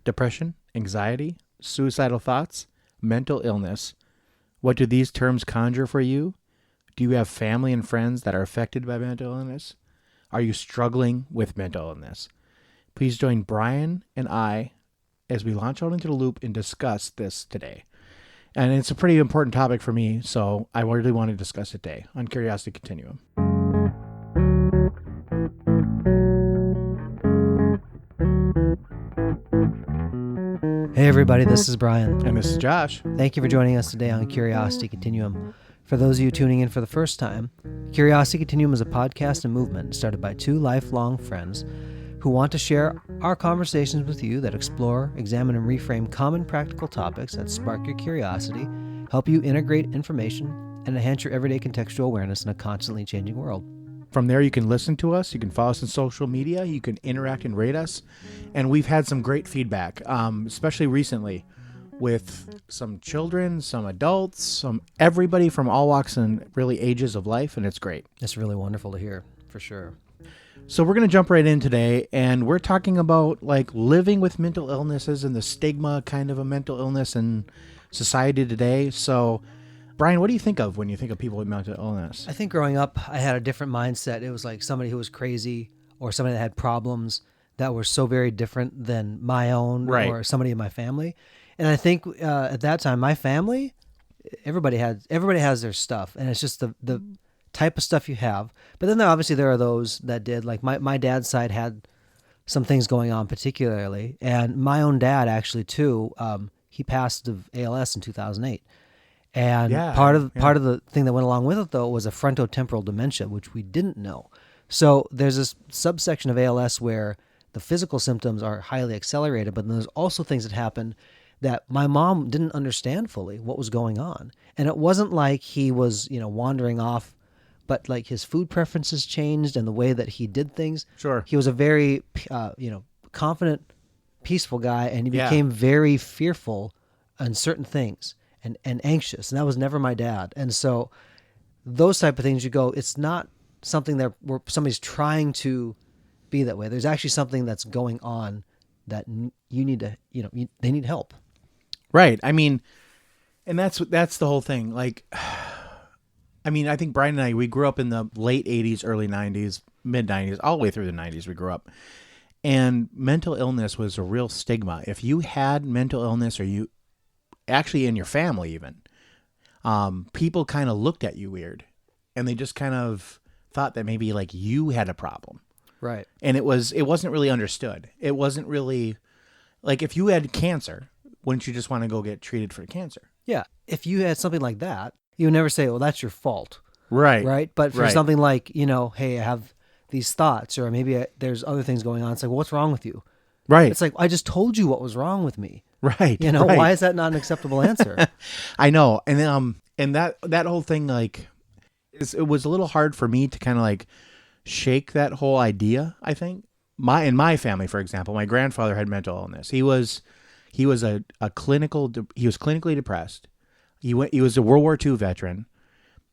depression, anxiety, suicidal thoughts, mental illness. What do these terms conjure for you? Do you have family and friends that are affected by mental illness? Are you struggling with mental illness? Please join Brian and I as we launch out into the loop and discuss this today. And it's a pretty important topic for me, so I really want to discuss it today on Curiosity Continuum. Hey everybody, this is Brian. And this is Josh. Thank you for joining us today on Curiosity Continuum. For those of you tuning in for the first time, Curiosity Continuum is a podcast and movement started by two lifelong friends who want to share our conversations with you that explore, examine, and reframe common practical topics that spark your curiosity, help you integrate information, and enhance your everyday contextual awareness in a constantly changing world. From there, you can listen to us, you can follow us on social media, you can interact and rate us, and we've had some great feedback, especially recently with some children, some adults, everybody from all walks and really ages of life, and it's great. It's really wonderful to hear, for sure. So we're going to jump right in today, and we're talking about like living with mental illnesses and the stigma kind of a mental illness in society today. So Brian, what do you think of when you think of people with mental illness? I think growing up, I had a different mindset. It was like somebody who was crazy or somebody that had problems that were so very different than my own or somebody in my family. And I think at that time, my family, everybody has their stuff, and it's just the type of stuff you have. But then there are those that did, like my dad's side had some things going on particularly, and my own dad actually too. He passed of ALS in 2008. And part of the thing that went along with it, though, was a frontotemporal dementia, which we didn't know. So there's this subsection of ALS where the physical symptoms are highly accelerated, but then there's also things that happen that my mom didn't understand fully what was going on. And it wasn't like he was, wandering off, but like his food preferences changed and the way that he did things. Sure. He was a very, confident, peaceful guy, and he became very fearful on certain things. And anxious, and that was never my dad. And so those type of things, you go, it's not something that where somebody's trying to be that way. There's actually something that's going on that you need to, they need help. Right. I mean, and that's the whole thing. Like, I mean, I think Brian and I, we grew up in the late 80s, early 90s, mid 90s, all the way through the 90s we grew up. And mental illness was a real stigma. If you had mental illness, or you actually in your family even, people kind of looked at you weird, and they just kind of thought that maybe like you had a problem. Right. And it wasn't really understood. It wasn't really like, if you had cancer, wouldn't you just want to go get treated for cancer? Yeah. If you had something like that, you would never say, well, that's your fault. Right. Right. But for something like, hey, I have these thoughts, or maybe there's other things going on. It's like, well, what's wrong with you? Right. It's like, I just told you what was wrong with me. Right. Right. Why is that not an acceptable answer? I know. And then, and that whole thing, like, it was a little hard for me to kind of like shake that whole idea. I think in my family, for example, my grandfather had mental illness. He was clinically depressed. He was a World War II veteran.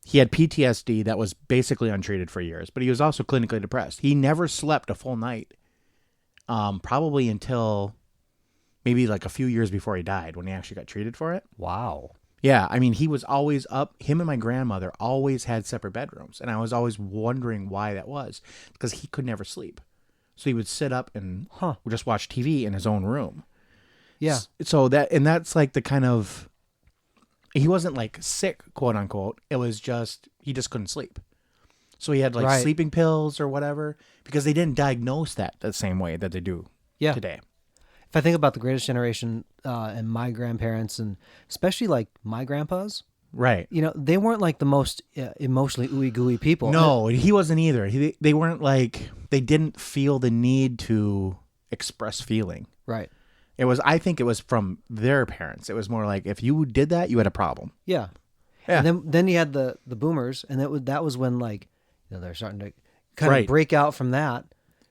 He had PTSD that was basically untreated for years, but he was also clinically depressed. He never slept a full night. Probably until maybe like a few years before he died, when he actually got treated for it. Wow. Yeah. I mean, he was always up. Him and my grandmother always had separate bedrooms. And I was always wondering why that was, because he could never sleep. So he would sit up and just watch TV in his own room. Yeah. So that's like the kind of, he wasn't like sick, quote unquote. It was just, he just couldn't sleep. So he had like sleeping pills or whatever, because they didn't diagnose that the same way that they do today. If I think about the Greatest Generation and my grandparents, and especially like my grandpas, right? They weren't like the most emotionally ooey gooey people. No, he wasn't either. They weren't like, they didn't feel the need to express feeling. Right. I think it was from their parents. It was more like, if you did that, you had a problem. Yeah. And then you had the boomers, and that was when like, they're starting to kind of break out from that.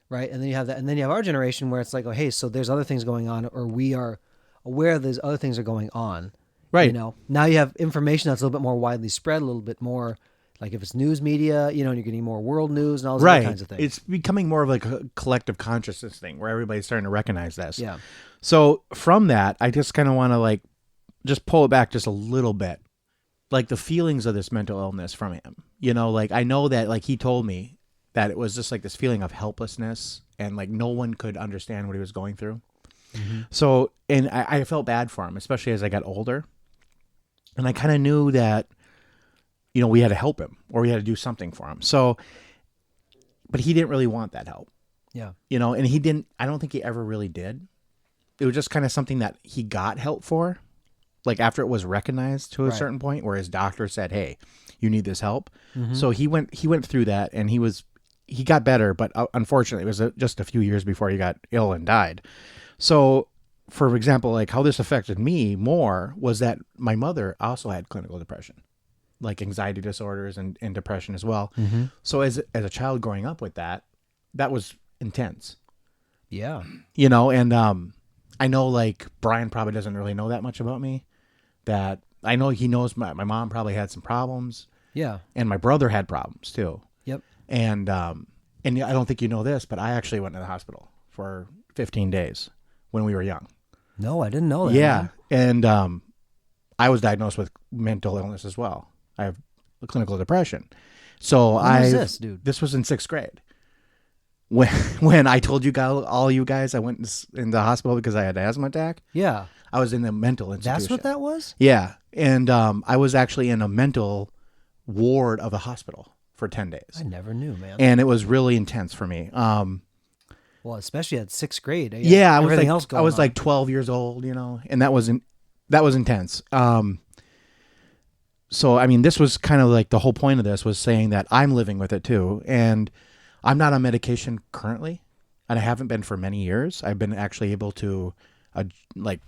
Right. And then you have that. And then you have our generation where it's like, oh, hey, so there's other things going on, or we are aware there's other things are going on. Right. Now you have information that's a little bit more widely spread, a little bit more Like if it's news media, and you're getting more world news and all those other Right. kinds of things. It's becoming more of like a collective consciousness thing where everybody's starting to recognize this. Yeah. So from that, I just kind of want to like just pull it back just a little bit. Like the feelings of this mental illness from him, like I know that like he told me that it was just like this feeling of helplessness and like no one could understand what he was going through. Mm-hmm. So, and I felt bad for him, especially as I got older. And I kind of knew that, we had to help him or we had to do something for him. So, but he didn't really want that help. Yeah. And I don't think he ever really did. It was just kind of something that he got help for. Like after it was recognized to a certain point where his doctor said, "Hey, you need this help." Mm-hmm. So he went through that and he got better, but unfortunately it was just a few years before he got ill and died. So for example, like how this affected me more was that my mother also had clinical depression, like anxiety disorders and depression as well. Mm-hmm. So as a child growing up with that was intense. Yeah. And I know like Brian probably doesn't really know that much about me. That I know he knows my mom probably had some problems. Yeah. And my brother had problems too. Yep. And I don't think you know this, but I actually went to the hospital for 15 days when we were young. No, I didn't know that. Yeah. Man. And I was diagnosed with mental illness as well. I have clinical depression. So When was this, dude? This was in 6th grade. When I told you guys, all you guys, I went in the hospital because I had an asthma attack. Yeah. I was in a mental institution. That's what that was? Yeah. And I was actually in a mental ward of a hospital for 10 days. I never knew, man. And it was really intense for me. Well, especially at 6th grade. Yeah, everything else going I was on. like 12 years old, and that was intense. So I mean, this was kind of like the whole point of this was saying that I'm living with it too, and I'm not on medication currently, and I haven't been for many years. I've been actually able to like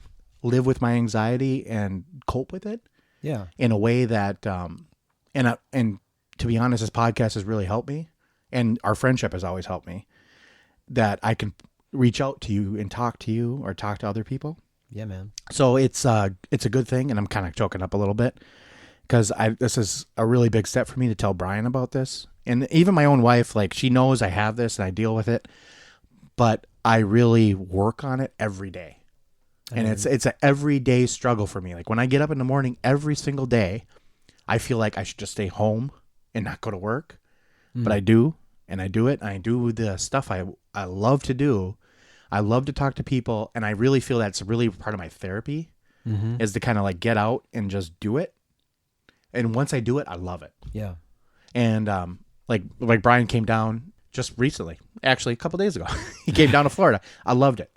live with my anxiety and cope with it. Yeah. In a way that and to be honest, this podcast has really helped me, and our friendship has always helped me, that I can reach out to you and talk to you or talk to other people. Yeah, man. So it's a good thing, and I'm kind of choking up a little bit because this is a really big step for me to tell Brian about this. And even my own wife, like she knows I have this and I deal with it, but I really work on it every day. And it's an everyday struggle for me. Like when I get up in the morning every single day, I feel like I should just stay home and not go to work. But I do, and I do it. And I do the stuff I love to do. I love to talk to people, and I really feel that's really part of my therapy is to kind of like get out and just do it. And once I do it, I love it. Yeah. And like Brian came down just recently, actually a couple days ago. He came down to Florida. I loved it.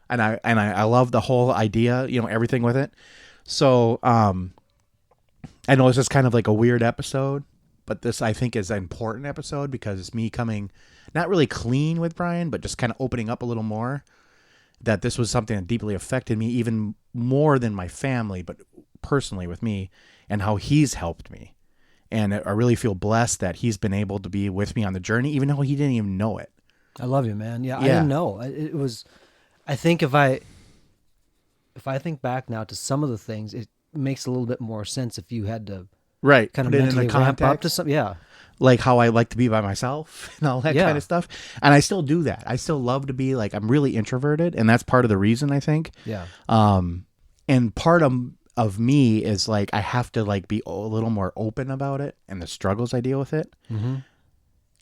And I love the whole idea, everything with it. So I know this is kind of like a weird episode, but this I think is an important episode because it's me coming not really clean with Brian, but just kind of opening up a little more. That this was something that deeply affected me, even more than my family, but personally with me, and how he's helped me. And I really feel blessed that he's been able to be with me on the journey, even though he didn't even know it. I love you, man. Yeah. I didn't know. It was. I think if I think back now to some of the things, it makes a little bit more sense if you had to Right. kind of Put it in mentally the ramp up context. to some. Yeah. Like how I like to be by myself and all that Yeah. kind of stuff. And I still do that. I still love to be like, I'm really introverted, and that's part of the reason, I think. Yeah. And part of me is like, I have to like be a little more open about it and the struggles I deal with it. Mm-hmm.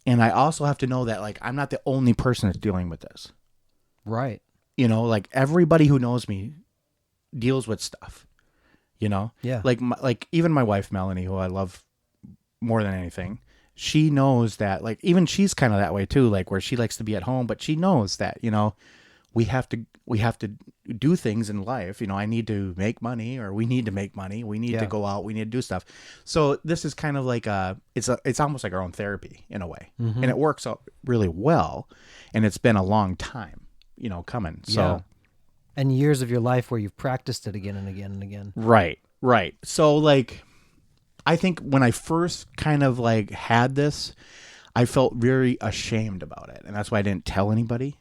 And I also have to know that like, I'm not the only person that's dealing with this. Right. Like everybody who knows me deals with stuff, Yeah. like even my wife, Melanie, who I love more than anything. She knows that, like, even she's kind of that way too, like where she likes to be at home, but she knows that, we have to do things in life. I need to make money, or we need to make money. We need to go out. We need to do stuff. So this is kind of like it's almost like our own therapy in a way, and it works out really well. And it's been a long time, coming. So, Yeah. And years of your life where you've practiced it again and again and again. right. So like, I think when I first kind of like had this, I felt very ashamed about it. And that's why I didn't tell anybody.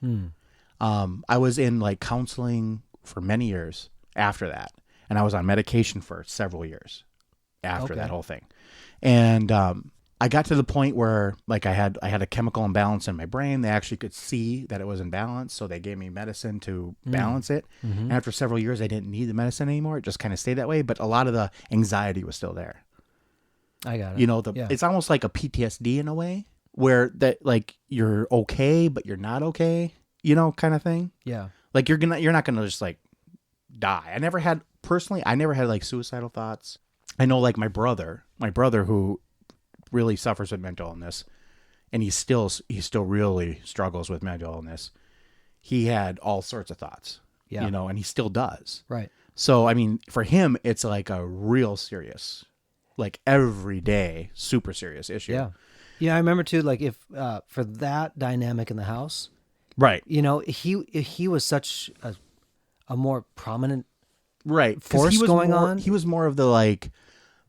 I was in like counseling for many years after that. And I was on medication for several years after that whole thing. And I got to the point where like I had a chemical imbalance in my brain. They actually could see that it was imbalanced, so they gave me medicine to balance it. And after several years, I didn't need the medicine anymore. It just kind of stayed that way, but a lot of the anxiety was still there. I got it. You know, it's almost like a PTSD in a way, where that like you're okay, but you're not okay. You know, kind of thing. Yeah. Like you're not gonna just like die. I never had like suicidal thoughts. I know like my brother who really suffers with mental illness, and he still really struggles with mental illness. He had all sorts of thoughts, you know, and he still does. Right. So, I mean, for him, it's like a real serious, like every day, super serious issue. Yeah. Yeah. I remember too, like if, for that dynamic in the house, Right. you know, he was such a more prominent Right. force going on. He was more of the like,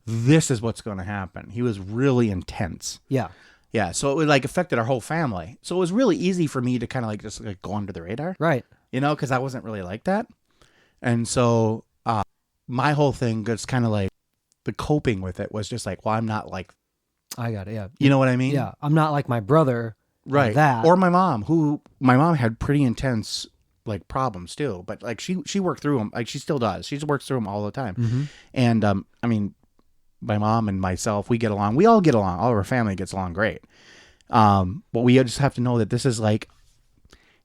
this is what's going to happen. He was really intense. Yeah. Yeah. So it like affected our whole family. So it was really easy for me to kind of like just like go under the radar. Right. You know, because I wasn't really like that. And so my whole thing just kind of like the coping with it was just like, well, I'm not like, I got it. Yeah. you know what I mean? Yeah. I'm not like my brother. Right. That. Or my mom had pretty intense like problems too, but like she worked through them. Like she still does. She works through them all the time. And I mean, my mom and myself, we get along. We all get along. All of our family gets along great. But we just have to know that this is like,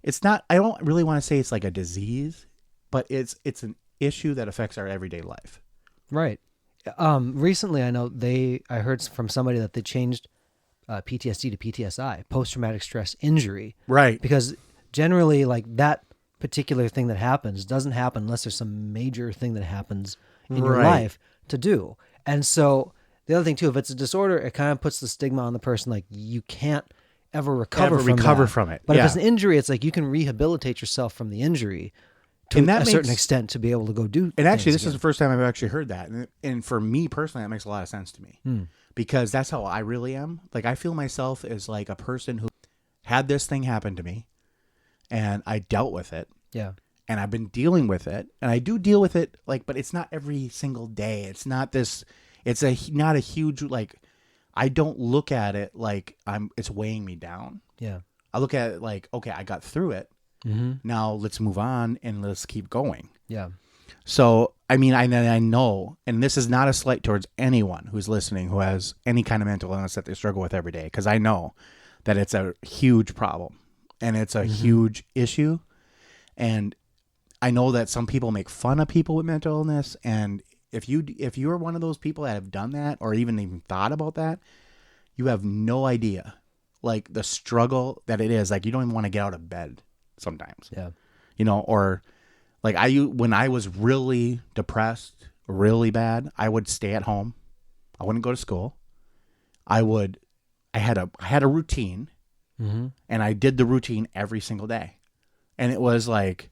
it's not, I don't really want to say it's like a disease, but it's an issue that affects our everyday life. Right. Recently, I heard from somebody that they changed PTSD to PTSI, post-traumatic stress injury. Right. Because generally, like that particular thing that happens doesn't happen unless there's some major thing that happens in your life to do. And so the other thing too, if it's a disorder, it kind of puts the stigma on the person, like you can't ever recover from it. But if it's an injury, it's like you can rehabilitate yourself from the injury to a certain extent to be able to go do. And actually, this is the first time I've actually heard that. And for me personally, that makes a lot of sense to me because that's how I really am. Like I feel myself as like a person who had this thing happen to me and I dealt with it. Yeah. And I've been dealing with it, and I do deal with it, like, but it's not every single day. It's not this. It's not a huge like. I don't look at it like it's weighing me down. Yeah. I look at it like, okay, I got through it. Now let's move on and let's keep going. Yeah. So I mean, I know, and this is not a slight towards anyone who's listening who has any kind of mental illness that they struggle with every day, because I know that it's a huge problem and it's a huge issue, and I know that some people make fun of people with mental illness, and if you're one of those people that have done that or even thought about that, you have no idea like the struggle that it is. Like you don't even want to get out of bed sometimes. Yeah. You know, or like when I was really depressed, really bad, I would stay at home. I wouldn't go to school. I had a routine, and I did the routine every single day, and it was like.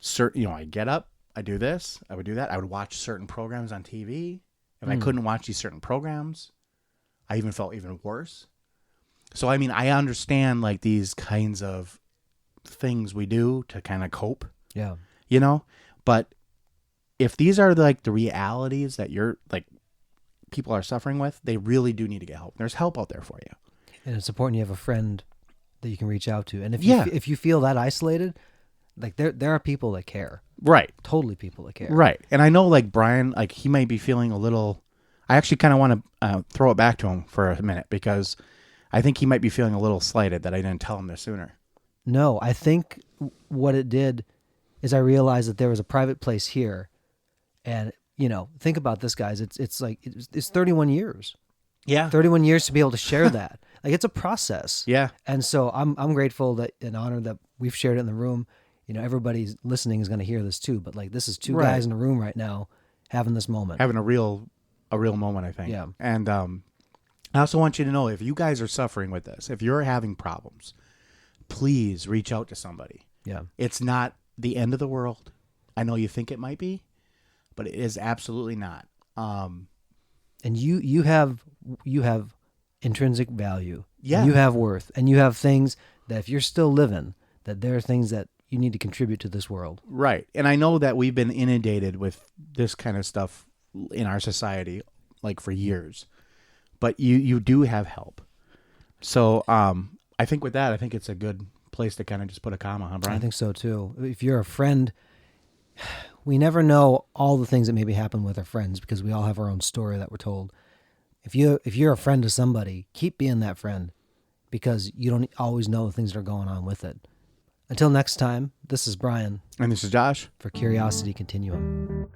I get up, I do this, I would do that. I would watch certain programs on TV. If I couldn't watch these certain programs, I even felt even worse. So, I mean, I understand like these kinds of things we do to kind of cope. Yeah. You know, but if these are like the realities that you're like people are suffering with, they really do need to get help. There's help out there for you. And it's important you have a friend that you can reach out to. And if you feel that isolated, like there are people that care. Right. Totally people that care. Right. And I know like Brian, like he might be feeling a little, I actually kind of want to throw it back to him for a minute because I think he might be feeling a little slighted that I didn't tell him this sooner. No, I think what it did is I realized that there was a private place here. And, think about this, guys. It's like, it's 31 years. Yeah. 31 years to be able to share that. Like it's a process. Yeah. And so I'm grateful and honored that we've shared it in the room. Everybody's listening is going to hear this too, but like this is two guys in a room right now having this moment. Having a real moment, I think. Yeah. And I also want you to know if you guys are suffering with this, if you're having problems, please reach out to somebody. Yeah. It's not the end of the world. I know you think it might be, but it is absolutely not. And you have intrinsic value. Yeah. And you have worth, and you have things that if you're still living, that there are things that you need to contribute to this world. Right. And I know that we've been inundated with this kind of stuff in our society like for years. but you do have help. So I think with that, I think it's a good place to kind of just put a comma, huh, Brian? I think so too. If you're a friend, we never know all the things that maybe happen with our friends because we all have our own story that we're told. If you're a friend to somebody, keep being that friend because you don't always know the things that are going on with it. Until next time, this is Brian. And this is Josh. For Curiosity Continuum.